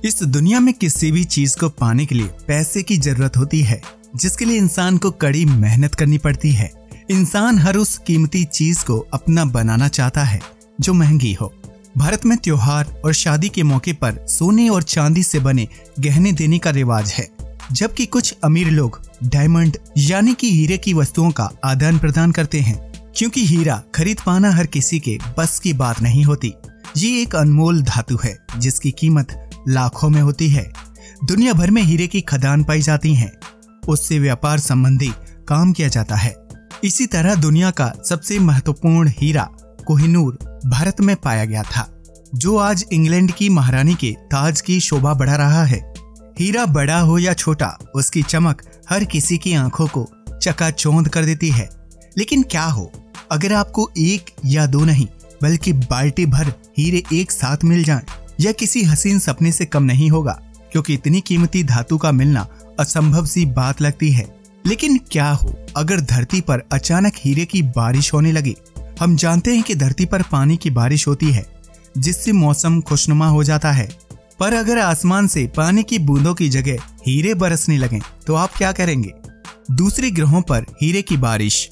इस दुनिया में किसी भी चीज को पाने के लिए पैसे की जरूरत होती है, जिसके लिए इंसान को कड़ी मेहनत करनी पड़ती है। इंसान हर उस कीमती चीज को अपना बनाना चाहता है जो महंगी हो। भारत में त्योहार और शादी के मौके पर सोने और चांदी से बने गहने देने का रिवाज है, जबकि कुछ अमीर लोग डायमंड यानी कि हीरे की वस्तुओं का आदान प्रदान करते हैं, क्योंकि हीरा खरीद पाना हर किसी के बस की बात नहीं होती। ये एक अनमोल धातु है जिसकी कीमत लाखों में होती है। दुनिया भर में हीरे की खदान पाई जाती हैं, उससे व्यापार संबंधी काम किया जाता है। इसी तरह दुनिया का सबसे महत्वपूर्ण हीरा कोहिनूर भारत में पाया गया था, जो आज इंग्लैंड की महारानी के ताज की शोभा बढ़ा रहा है। हीरा बड़ा हो या छोटा, उसकी चमक हर किसी की आंखों को चकाचौंध कर देती है। लेकिन क्या हो अगर आपको एक या दो नहीं बल्कि बाल्टी भर हीरे एक साथ मिल जाएं? यह किसी हसीन सपने से कम नहीं होगा, क्योंकि इतनी कीमती धातु का मिलना असंभव सी बात लगती है। लेकिन क्या हो अगर धरती पर अचानक हीरे की बारिश होने लगे? हम जानते हैं कि धरती पर पानी की बारिश होती है, जिससे मौसम खुशनुमा हो जाता है। पर अगर आसमान से पानी की बूंदों की जगह हीरे बरसने लगें, तो आप क्या करेंगे? दूसरे ग्रहों पर हीरे की बारिश।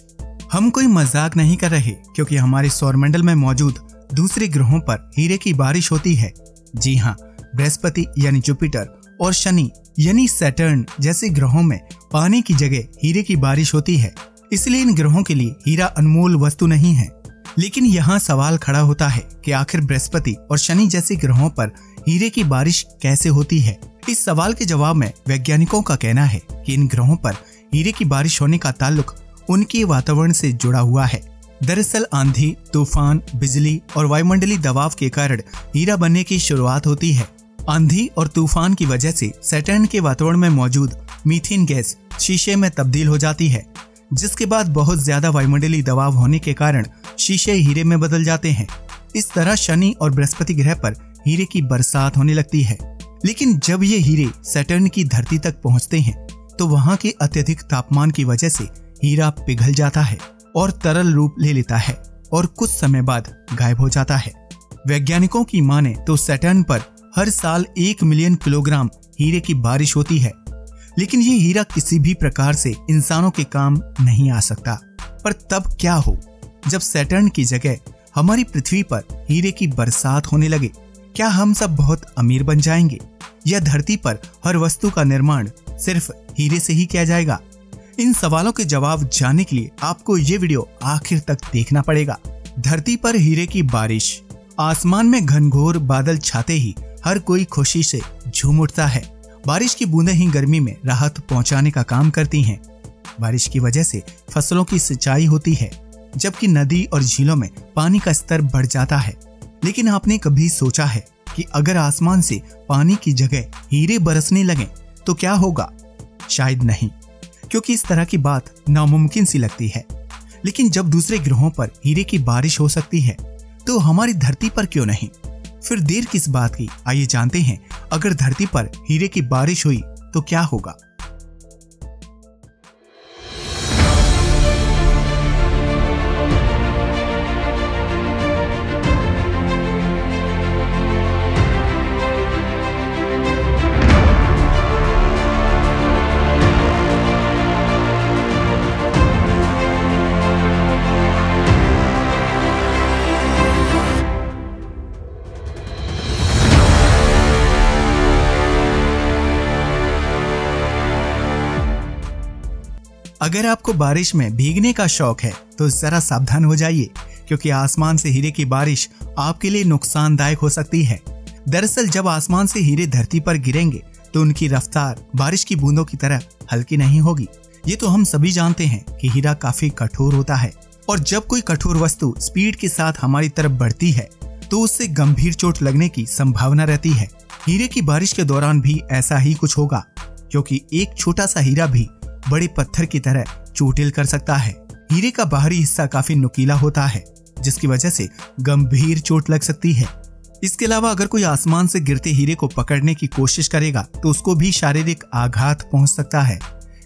हम कोई मजाक नहीं कर रहे, क्योंकि हमारे सौरमंडल में मौजूद दूसरे ग्रहों पर हीरे की बारिश होती है। जी हाँ, बृहस्पति यानी जुपिटर और शनि यानी सैटर्न जैसे ग्रहों में पानी की जगह हीरे की बारिश होती है। इसलिए इन ग्रहों के लिए हीरा अनमोल वस्तु नहीं है। लेकिन यहाँ सवाल खड़ा होता है कि आखिर बृहस्पति और शनि जैसे ग्रहों पर हीरे की बारिश कैसे होती है? इस सवाल के जवाब में वैज्ञानिकों का कहना है कि इन ग्रहों पर हीरे की बारिश होने का ताल्लुक उनके वातावरण से जुड़ा हुआ है। दरअसल आंधी, तूफान, बिजली और वायुमंडलीय दबाव के कारण हीरा बनने की शुरुआत होती है। आंधी और तूफान की वजह से सैटर्न के वातावरण में मौजूद मीथेन गैस शीशे में तब्दील हो जाती है, जिसके बाद बहुत ज्यादा वायुमंडलीय दबाव होने के कारण शीशे हीरे में बदल जाते हैं। इस तरह शनि और बृहस्पति ग्रह पर हीरे की बरसात होने लगती है। लेकिन जब ये हीरे सैटर्न की धरती तक पहुंचते हैं, तो वहां के अत्यधिक तापमान की वजह से हीरा पिघल जाता है और तरल रूप ले लेता है और कुछ समय बाद गायब हो जाता है। वैज्ञानिकों की माने तो सैटर्न पर हर साल 1 मिलियन किलोग्राम हीरे की बारिश होती है। लेकिन ये हीरा किसी भी प्रकार से इंसानों के काम नहीं आ सकता। पर तब क्या हो जब सैटर्न की जगह हमारी पृथ्वी पर हीरे की बरसात होने लगे? क्या हम सब बहुत अमीर बन जाएंगे, या धरती पर हर वस्तु का निर्माण सिर्फ हीरे से ही किया जाएगा? इन सवालों के जवाब जानने के लिए आपको ये वीडियो आखिर तक देखना पड़ेगा। धरती पर हीरे की बारिश। आसमान में घनघोर बादल छाते ही हर कोई खुशी से झूम उठता है। बारिश की बूंदें ही गर्मी में राहत पहुंचाने का काम करती हैं। बारिश की वजह से फसलों की सिंचाई होती है, जबकि नदी और झीलों में पानी का स्तर बढ़ जाता है। लेकिन आपने कभी सोचा है कि अगर आसमान से पानी की जगह हीरे बरसने लगे तो क्या होगा? शायद नहीं, क्योंकि इस तरह की बात नामुमकिन सी लगती है। लेकिन जब दूसरे ग्रहों पर हीरे की बारिश हो सकती है, तो हमारी धरती पर क्यों नहीं? फिर देर किस बात की, आइए जानते हैं अगर धरती पर हीरे की बारिश हुई तो क्या होगा। अगर आपको बारिश में भीगने का शौक है तो जरा सावधान हो जाइए, क्योंकि आसमान से हीरे की बारिश आपके लिए नुकसानदायक हो सकती है। दरअसल जब आसमान से हीरे धरती पर गिरेंगे तो उनकी रफ्तार बारिश की बूंदों की तरह हल्की नहीं होगी। ये तो हम सभी जानते हैं कि हीरा काफी कठोर होता है, और जब कोई कठोर वस्तु स्पीड के साथ हमारी तरफ बढ़ती है तो उससे गंभीर चोट लगने की संभावना रहती है। हीरे की बारिश के दौरान भी ऐसा ही कुछ होगा, क्योंकि एक छोटा सा हीरा भी बड़े पत्थर की तरह चोटिल कर सकता है। हीरे का बाहरी हिस्सा काफी नुकीला होता है, जिसकी वजह से गंभीर चोट लग सकती है। इसके अलावा अगर कोई आसमान से गिरते हीरे को पकड़ने की कोशिश करेगा तो उसको भी शारीरिक आघात पहुंच सकता है।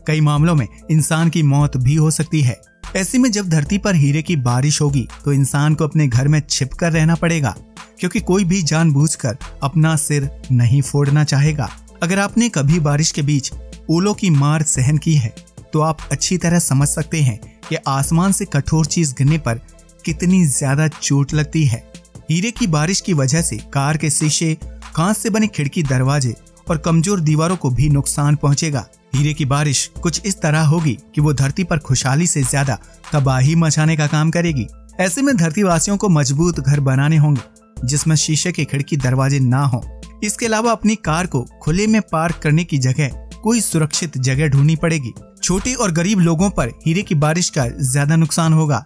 कई मामलों में इंसान की मौत भी हो सकती है। ऐसे में जब धरती पर हीरे की बारिश होगी तो इंसान को अपने घर में छिपकर रहना पड़ेगा, क्योंकि कोई भी जानबूझकर अपना सिर नहीं फोड़ना चाहेगा। अगर आपने कभी बारिश के बीच ओलों की मार सहन की है तो आप अच्छी तरह समझ सकते हैं कि आसमान से कठोर चीज गिरने पर कितनी ज्यादा चोट लगती है। हीरे की बारिश की वजह से कार के शीशे, कांच से बने खिड़की दरवाजे और कमजोर दीवारों को भी नुकसान पहुंचेगा। हीरे की बारिश कुछ इस तरह होगी कि वो धरती पर खुशहाली से ज्यादा तबाही मचाने का काम करेगी। ऐसे में धरतीवासियों को मजबूत घर बनाने होंगे जिसमें शीशे के खिड़की दरवाजे ना हो। इसके अलावा अपनी कार को खुले में पार्क करने की जगह कोई सुरक्षित जगह ढूंढनी पड़ेगी। छोटे और गरीब लोगों पर हीरे की बारिश का ज्यादा नुकसान होगा,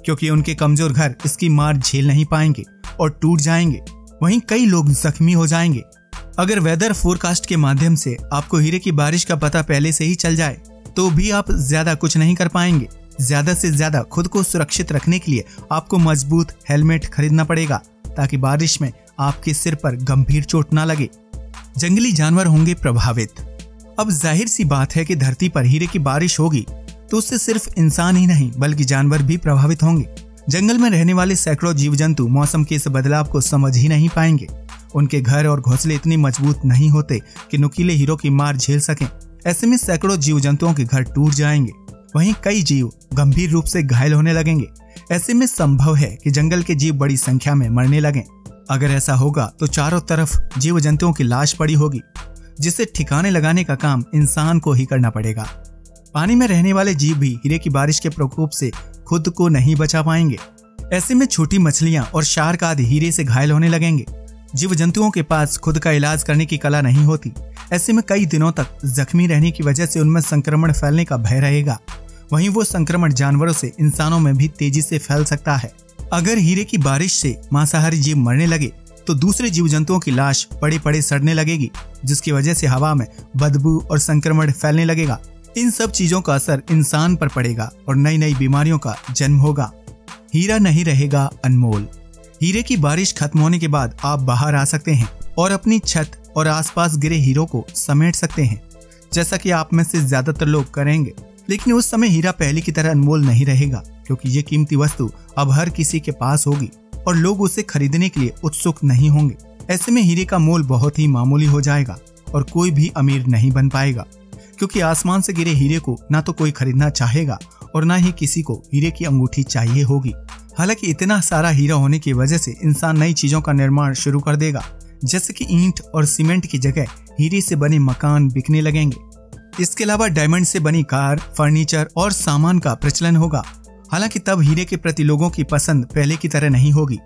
क्योंकि उनके कमजोर घर इसकी मार झेल नहीं पाएंगे और टूट जाएंगे। वहीं कई लोग जख्मी हो जाएंगे। अगर वेदर फोरकास्ट के माध्यम से आपको हीरे की बारिश का पता पहले से ही चल जाए तो भी आप ज्यादा कुछ नहीं कर पाएंगे। ज्यादा से ज्यादा खुद को सुरक्षित रखने के लिए आपको मजबूत हेलमेट खरीदना पड़ेगा, ताकि बारिश में आपके सिर पर गंभीर चोट ना लगे। जंगली जानवर होंगे प्रभावित। अब जाहिर सी बात है कि धरती पर हीरे की बारिश होगी तो उससे सिर्फ इंसान ही नहीं बल्कि जानवर भी प्रभावित होंगे। जंगल में रहने वाले सैकड़ों जीव जंतु मौसम के इस बदलाव को समझ ही नहीं पाएंगे। उनके घर और घोंसले इतनी मजबूत नहीं होते कि नुकीले हीरों की मार झेल सकें। ऐसे में सैकड़ों जीव जंतुओं के घर टूट जाएंगे। वहीं कई जीव गंभीर रूप से घायल होने लगेंगे। ऐसे में संभव है कि जंगल के जीव बड़ी संख्या में मरने लगें। अगर ऐसा होगा तो चारों तरफ जीव जंतुओं की लाश पड़ी होगी, जिसे ठिकाने लगाने का काम इंसान को ही करना पड़ेगा। पानी में रहने वाले जीव भी हीरे की बारिश के प्रकोप से खुद को नहीं बचा पाएंगे। ऐसे में छोटी मछलियां और शार्क आदि हीरे से घायल होने लगेंगे। जीव जंतुओं के पास खुद का इलाज करने की कला नहीं होती। ऐसे में कई दिनों तक जख्मी रहने की वजह से उनमें संक्रमण फैलने का भय रहेगा। वहीं वो संक्रमण जानवरों से इंसानों में भी तेजी से फैल सकता है। अगर हीरे की बारिश से मांसाहारी जीव मरने लगे तो दूसरे जीव जंतुओं की लाश पड़े पड़े सड़ने लगेगी, जिसकी वजह से हवा में बदबू और संक्रमण फैलने लगेगा। इन सब चीजों का असर इंसान पर पड़ेगा और नई नई बीमारियों का जन्म होगा। हीरा नहीं रहेगा अनमोल। हीरे की बारिश खत्म होने के बाद आप बाहर आ सकते हैं और अपनी छत और आसपास गिरे हीरों को समेट सकते हैं, जैसा कि आप में से ज्यादातर लोग करेंगे। लेकिन उस समय हीरा पहले की तरह अनमोल नहीं रहेगा, क्योंकि ये कीमती वस्तु अब हर किसी के पास होगी और लोग उसे खरीदने के लिए उत्सुक नहीं होंगे। ऐसे में हीरे का मोल बहुत ही मामूली हो जाएगा और कोई भी अमीर नहीं बन पाएगा, क्योंकि आसमान से गिरे हीरे को ना तो कोई खरीदना चाहेगा और ना ही किसी को हीरे की अंगूठी चाहिए होगी। हालांकि इतना सारा हीरा होने की वजह से इंसान नई चीजों का निर्माण शुरू कर देगा, जैसे कि ईंट और सीमेंट की जगह हीरे से बने मकान बिकने लगेंगे। इसके अलावा डायमंड से बनी कार, फर्नीचर और सामान का प्रचलन होगा। हालांकि तब हीरे के प्रति लोगों की पसंद पहले की तरह नहीं होगी।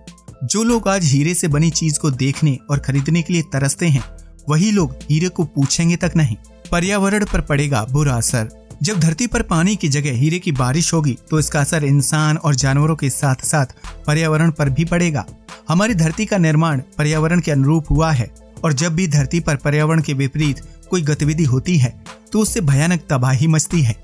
जो लोग आज हीरे से बनी चीज को देखने और खरीदने के लिए तरसते हैं, वही लोग हीरे को पूछेंगे तक नहीं। पर्यावरण पर पड़ेगा बुरा असर। जब धरती पर पानी की जगह हीरे की बारिश होगी तो इसका असर इंसान और जानवरों के साथ साथ पर्यावरण पर भी पड़ेगा। हमारी धरती का निर्माण पर्यावरण के अनुरूप हुआ है और जब भी धरती पर पर्यावरण के विपरीत कोई गतिविधि होती है तो उससे भयानक तबाही मचती है।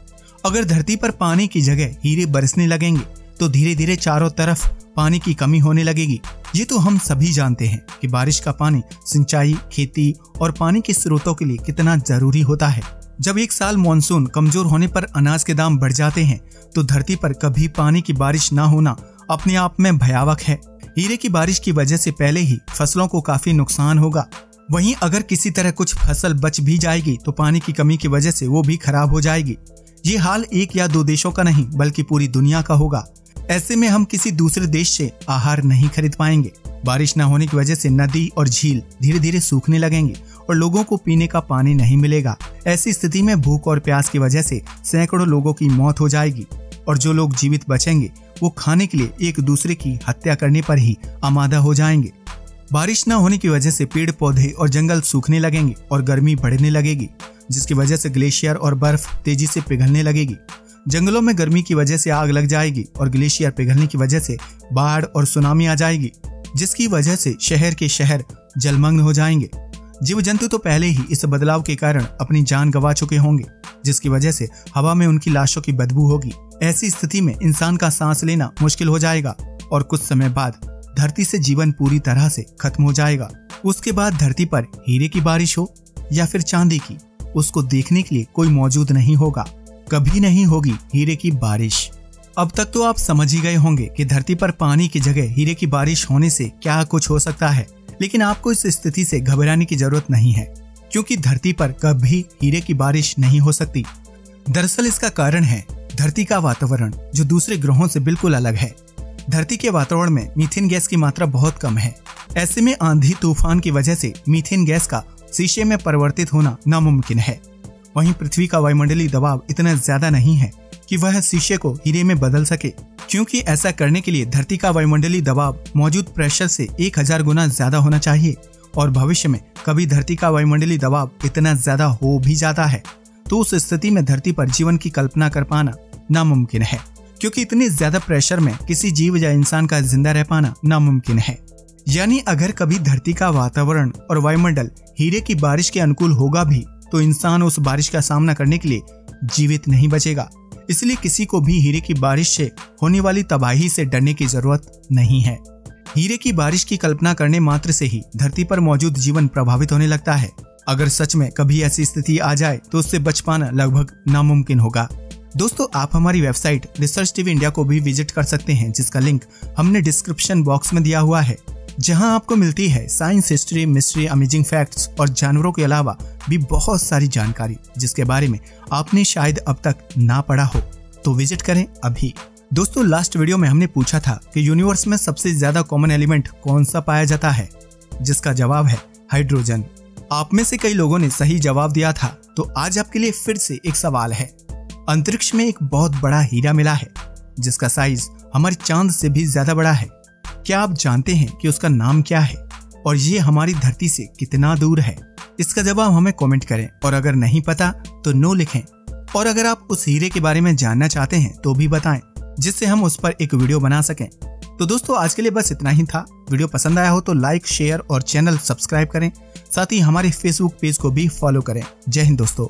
अगर धरती पर पानी की जगह हीरे बरसने लगेंगे तो धीरे धीरे चारों तरफ पानी की कमी होने लगेगी। ये तो हम सभी जानते हैं कि बारिश का पानी सिंचाई, खेती और पानी के स्रोतों के लिए कितना जरूरी होता है। जब एक साल मानसून कमजोर होने पर अनाज के दाम बढ़ जाते हैं तो धरती पर कभी पानी की बारिश ना होना अपने आप में भयावह है। हीरे की बारिश की वजह से पहले ही फसलों को काफी नुकसान होगा। वहीं अगर किसी तरह कुछ फसल बच भी जाएगी तो पानी की कमी की वजह से वो भी खराब हो जाएगी। ये हाल एक या दो देशों का नहीं बल्कि पूरी दुनिया का होगा। ऐसे में हम किसी दूसरे देश से आहार नहीं खरीद पाएंगे। बारिश न होने की वजह से नदी और झील धीरे धीरे सूखने लगेंगे और लोगों को पीने का पानी नहीं मिलेगा। ऐसी स्थिति में भूख और प्यास की वजह से सैकड़ों लोगों की मौत हो जाएगी और जो लोग जीवित बचेंगे वो खाने के लिए एक दूसरे की हत्या करने पर ही आमादा हो जाएंगे। बारिश न होने की वजह से पेड़ पौधे और जंगल सूखने लगेंगे और गर्मी बढ़ने लगेगी, जिसकी वजह से ग्लेशियर और बर्फ तेजी से पिघलने लगेगी। जंगलों में गर्मी की वजह से आग लग जाएगी और ग्लेशियर पिघलने की वजह से बाढ़ और सुनामी आ जाएगी, जिसकी वजह से शहर के शहर जलमग्न हो जाएंगे। जीव जंतु तो पहले ही इस बदलाव के कारण अपनी जान गंवा चुके होंगे, जिसकी वजह से हवा में उनकी लाशों की बदबू होगी। ऐसी स्थिति में इंसान का सांस लेना मुश्किल हो जाएगा और कुछ समय बाद धरती से जीवन पूरी तरह से खत्म हो जाएगा। उसके बाद धरती पर हीरे की बारिश हो या फिर चांदी की, उसको देखने के लिए कोई मौजूद नहीं होगा। कभी नहीं होगी हीरे की बारिश। अब तक तो आप समझ ही गए होंगे कि धरती पर पानी की जगह हीरे की बारिश होने से क्या कुछ हो सकता है, लेकिन आपको इस स्थिति से घबराने की जरूरत नहीं है, क्योंकि धरती पर कभी हीरे की बारिश नहीं हो सकती। दरअसल इसका कारण है धरती का वातावरण, जो दूसरे ग्रहों से बिल्कुल अलग है। धरती के वातावरण में मीथेन गैस की मात्रा बहुत कम है। ऐसे में आंधी तूफान की वजह से मीथेन गैस का शीशे में परिवर्तित होना नामुमकिन है। वहीं पृथ्वी का वायुमंडलीय दबाव इतना ज्यादा नहीं है कि वह शीशे को हीरे में बदल सके, क्योंकि ऐसा करने के लिए धरती का वायुमंडलीय दबाव मौजूद प्रेशर से 1000 गुना ज्यादा होना चाहिए। और भविष्य में कभी धरती का वायुमंडलीय दबाव इतना ज्यादा हो भी जाता है तो उस स्थिति में धरती पर जीवन की कल्पना कर पाना नामुमकिन है, क्योंकि इतने ज्यादा प्रेशर में किसी जीव या इंसान का जिंदा रह पाना नामुमकिन है। यानी अगर कभी धरती का वातावरण और वायुमंडल हीरे की बारिश के अनुकूल होगा भी तो इंसान उस बारिश का सामना करने के लिए जीवित नहीं बचेगा। इसलिए किसी को भी हीरे की बारिश से होने वाली तबाही से डरने की जरूरत नहीं है। हीरे की बारिश की कल्पना करने मात्र से ही धरती पर मौजूद जीवन प्रभावित होने लगता है। अगर सच में कभी ऐसी स्थिति आ जाए तो उससे बच पाना लगभग नामुमकिन होगा। दोस्तों, आप हमारी वेबसाइट रिसर्च टीवी इंडिया को भी विजिट कर सकते हैं, जिसका लिंक हमने डिस्क्रिप्शन बॉक्स में दिया हुआ है, जहां आपको मिलती है science, history, mystery, amazing facts और जानवरों के अलावा भी बहुत सारी जानकारी जिसके बारे में आपने शायद अब तक ना पढ़ा हो। तो विजिट करें अभी। दोस्तों, लास्ट वीडियो में हमने पूछा था कि यूनिवर्स में सबसे ज्यादा कॉमन एलिमेंट कौन सा पाया जाता है, जिसका जवाब है हाइड्रोजन। आप में से कई लोगों ने सही जवाब दिया था, तो आज आपके लिए फिर से एक सवाल है। अंतरिक्ष में एक बहुत बड़ा हीरा मिला है जिसका साइज हमारे चांद से भी ज्यादा बड़ा है। क्या आप जानते हैं कि उसका नाम क्या है और ये हमारी धरती से कितना दूर है? इसका जवाब हमें कमेंट करें, और अगर नहीं पता तो नो लिखें। और अगर आप उस हीरे के बारे में जानना चाहते हैं तो भी बताएं, जिससे हम उस पर एक वीडियो बना सकें। तो दोस्तों, आज के लिए बस इतना ही था। वीडियो पसंद आया हो तो लाइक, शेयर और चैनल सब्सक्राइब करें। साथ ही हमारे फेसबुक पेज को भी फॉलो करें। जय हिंद दोस्तों।